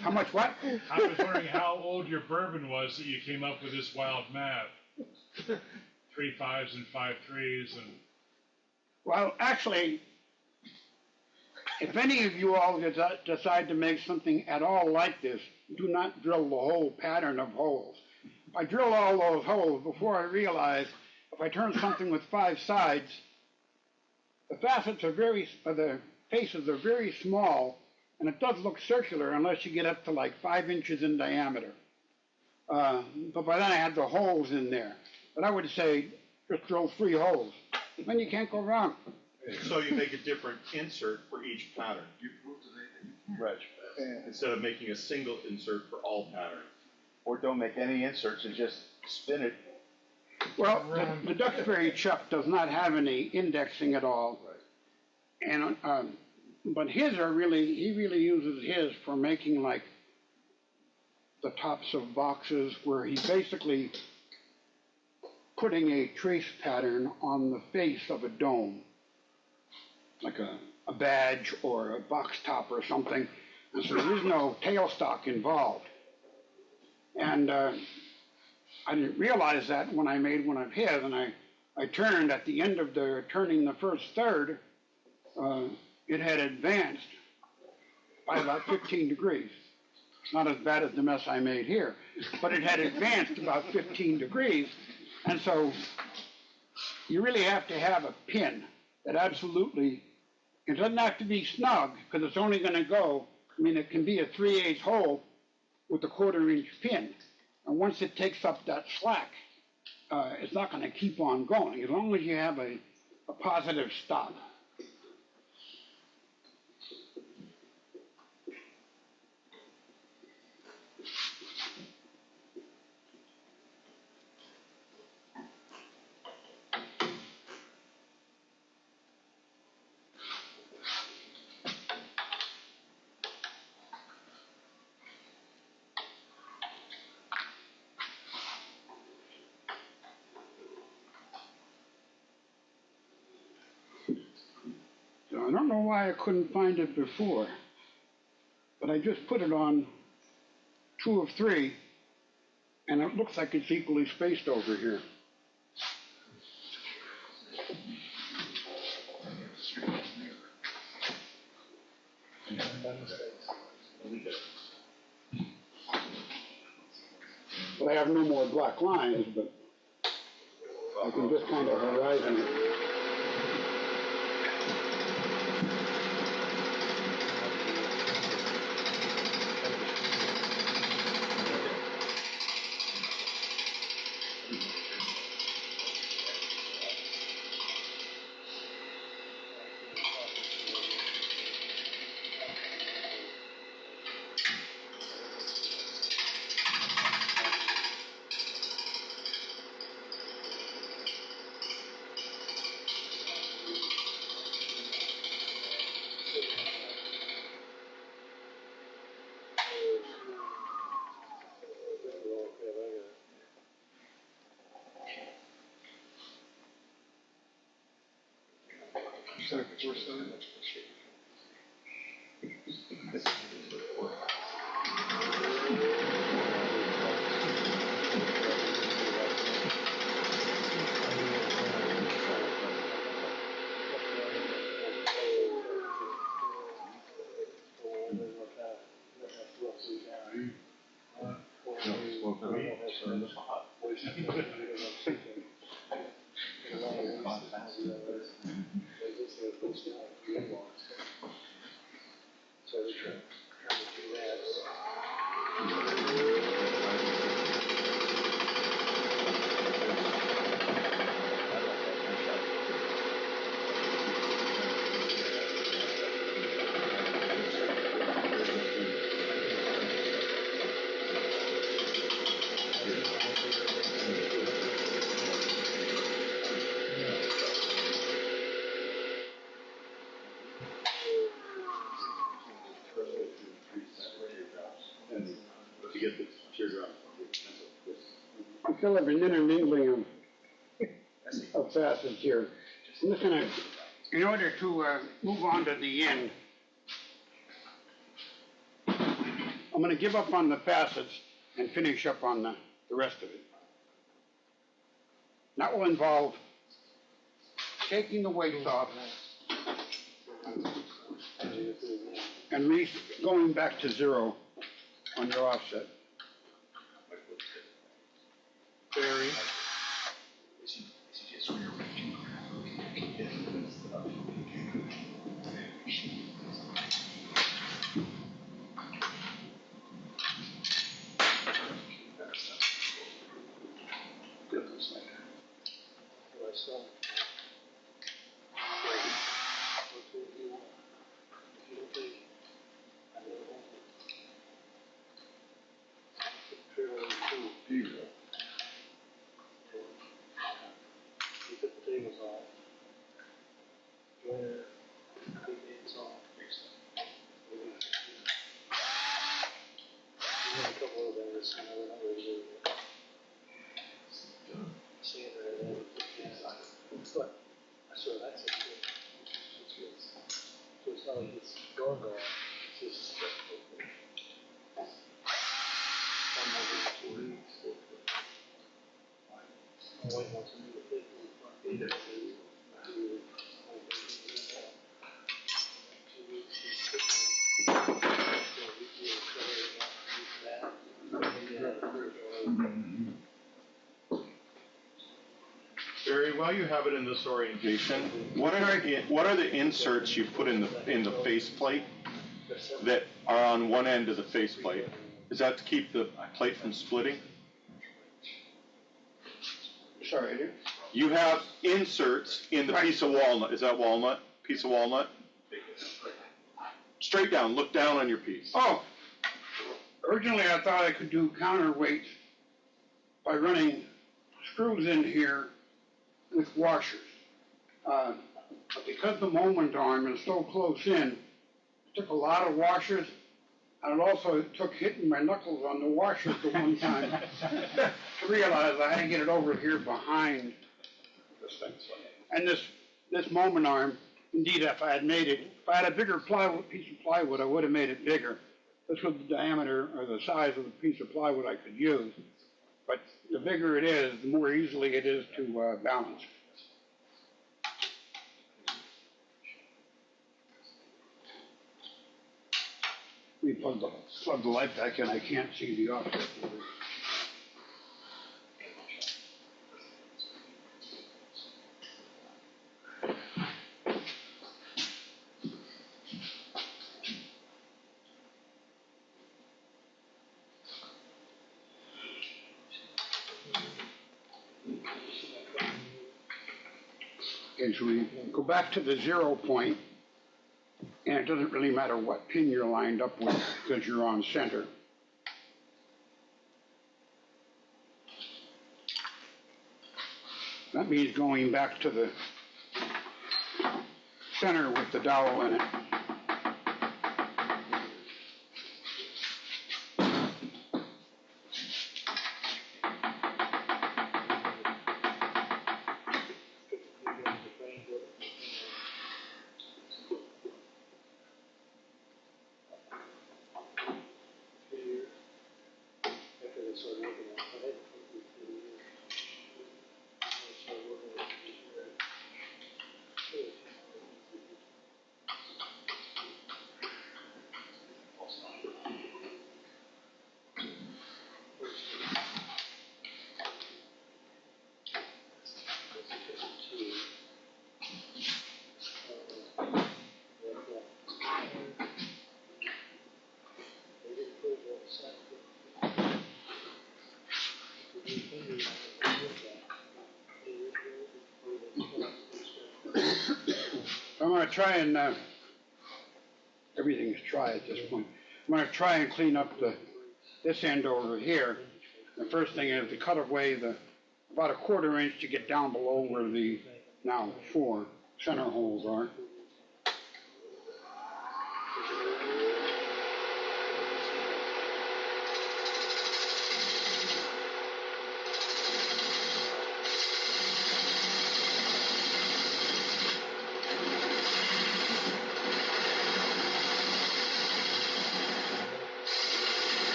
How much what? I was wondering how old your bourbon was that you came up with this wild math. 3 5s and 5 3s and. Well, actually, if any of you all decide to make something at all like this, do not drill the whole pattern of holes. I drill all those holes before I realize if I turn something with 5 sides, the facets are the faces are very small, and it does look circular unless you get up to like 5 inches in diameter. But by then I had the holes in there. But I would say just drill 3 holes. Then you can't go wrong. So you make a different insert for each pattern. Right. Instead of making a single insert for all patterns. Or don't make any inserts and just spin it. Well, the Dux Barry Chuck does not have any indexing at all. And but he really uses his for making like the tops of boxes where he's basically putting a trace pattern on the face of a dome, like a badge or a box top or something. And so there is no tailstock involved. And I didn't realize that when I made one of his, and I turned at the end of turning the first third, it had advanced by about 15 degrees. It's not as bad as the mess I made here, but it had advanced about 15 degrees, and so you really have to have a pin that absolutely, it doesn't have to be snug, because it's only going to go, I mean, it can be a 3/8 hole with a 1/4-inch pin, and once it takes up that slack, it's not going to keep on going, as long as you have a positive stop. I don't know why I couldn't find it before, but I just put it on 2 of 3, and it looks like it's equally spaced over here. But I have no more black lines, but I can just kind of horizon it. I feel like an intermingling of facets here. I'm just going to, in order to move on to the end, I'm going to give up on the facets and finish up on the rest of it. That will involve taking the weights off and going back to 0 on your offset. Barry. Barry, while you have it in this orientation, what are the inserts you put in the faceplate that are on one end of the faceplate? Is that to keep the plate from splitting? Sorry, dude. You have inserts in the piece of walnut. Is that walnut? Piece of walnut? Straight down. Look down on your piece. Oh, originally I thought I could do counterweights by running screws in here with washers. But because the moment arm is so close in, it took a lot of washers, and it also took hitting my knuckles on the washers the one time to realize I had to get it over here behind this thing. And this moment arm, indeed, if I had a bigger piece of plywood, I would have made it bigger. This was the diameter or the size of the piece of plywood I could use. But the bigger it is, the more easily it is to balance. We plug the light back in. I can't see the offset. Okay, so we go back to the 0 point, and it doesn't really matter what pin you're lined up with because you're on center. That means going back to the center with the dowel in it. I'm going to try and, everything is dry at this point. I'm going to try and clean up this end over here. The first thing is to cut away about a 1/4 inch to get down below where the now 4 center holes are.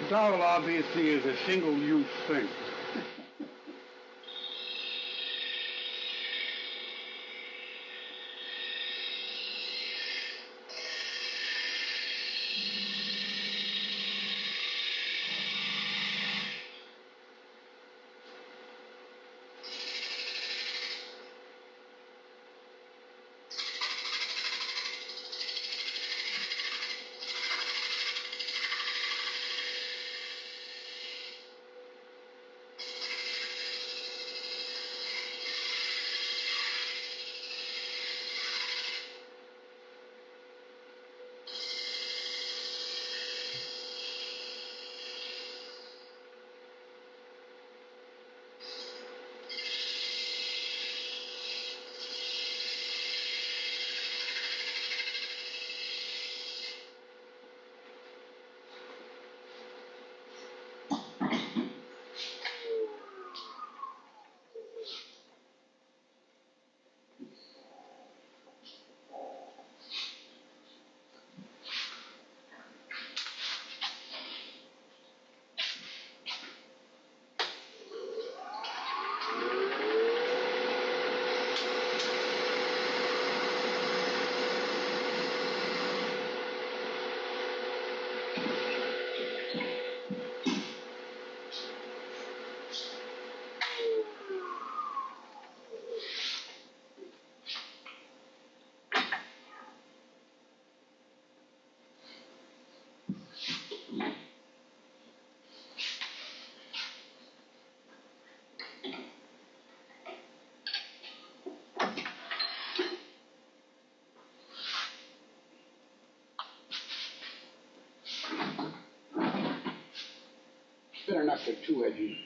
The dowel obviously is a single-use thing. Better not get too edgy.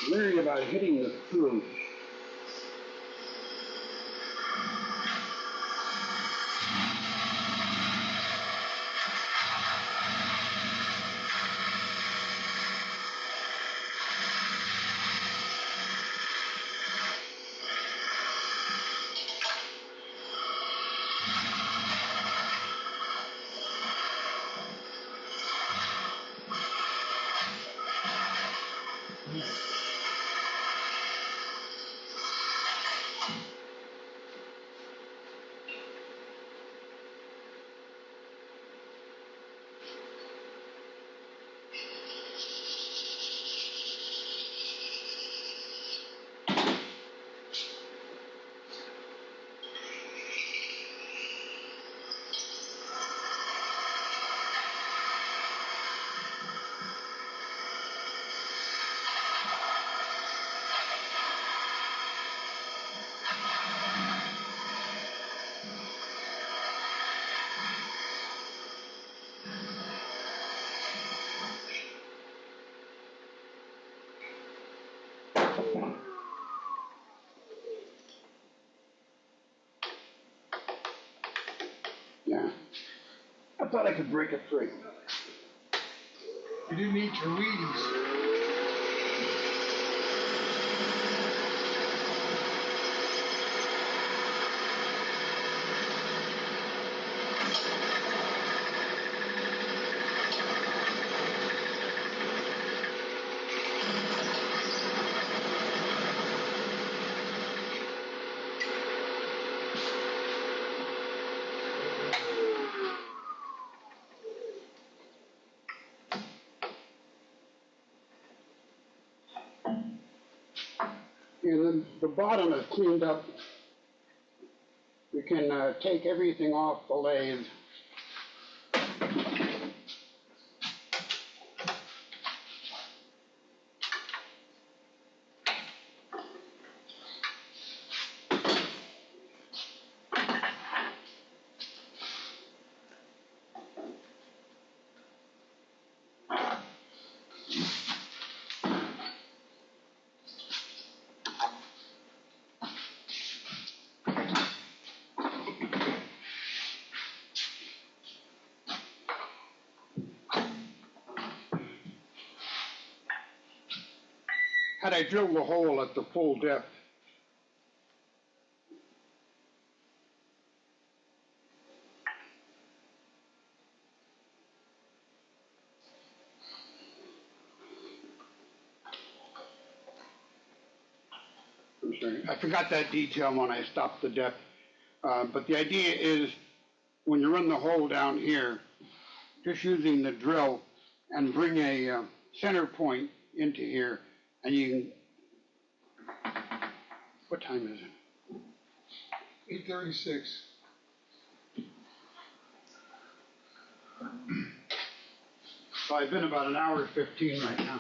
Leery about hitting the through. Yeah. I thought I could break it free. You didn't eat your Wheaties. And the bottom is cleaned up. We can take everything off the lathe. Had I drilled the hole at the full depth, I'm sorry, I forgot that detail when I stopped the depth. But the idea is when you run the hole down here, just using the drill and bring a center point into here, and you can. What time is it? 8:36. So I've been about an hour 15 right now.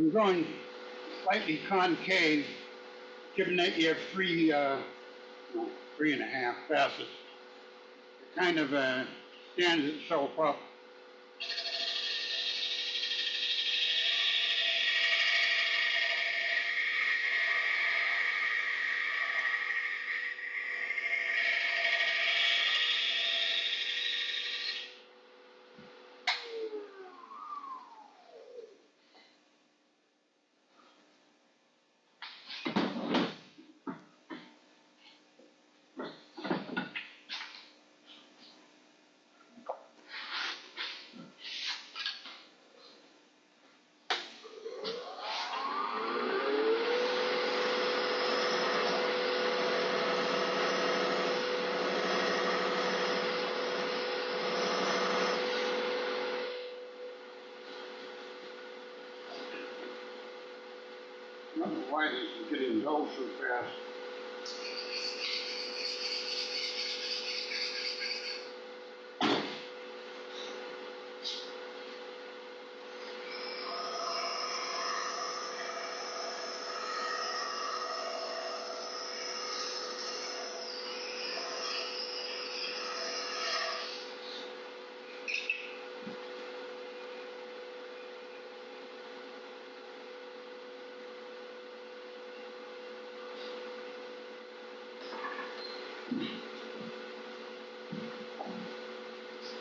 I'm going slightly concave, given that you have 3.5 facets. It kind of stands itself up. I don't know why this is getting dull so fast.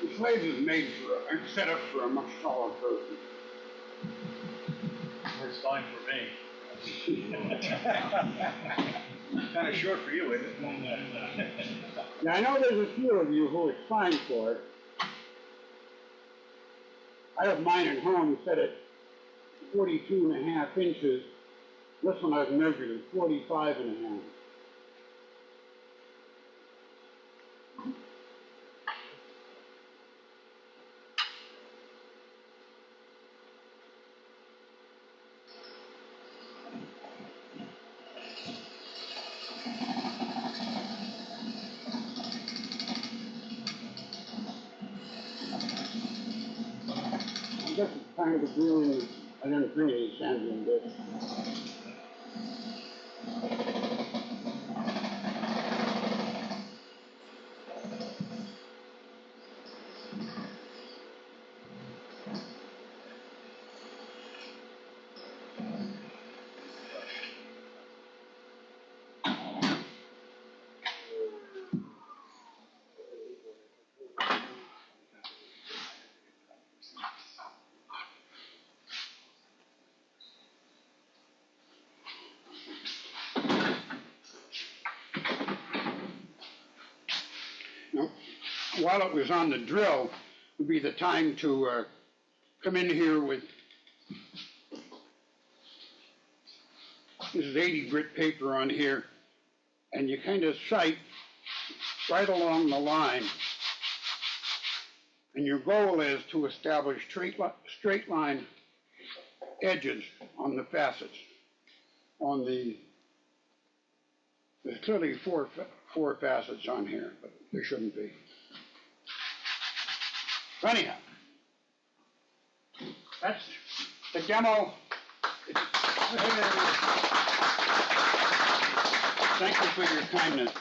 This lathe is made for, set up for a much taller person. Works fine for me. Kind of short for you, isn't it? Now, I know there's a few of you who it's fine for it. I have mine at home set at 42.5 inches. This one I've measured at 45.5. I guess it's kind of doing, I didn't bring any sanding bits. Now, while it was on the drill, would be the time to come in here with, this is 80 grit paper on here, and you kind of sight right along the line. And your goal is to establish straight line edges on the facets. On the, there's clearly four facets on here, but there shouldn't be. So anyhow, that's the demo. Thank you for your kindness.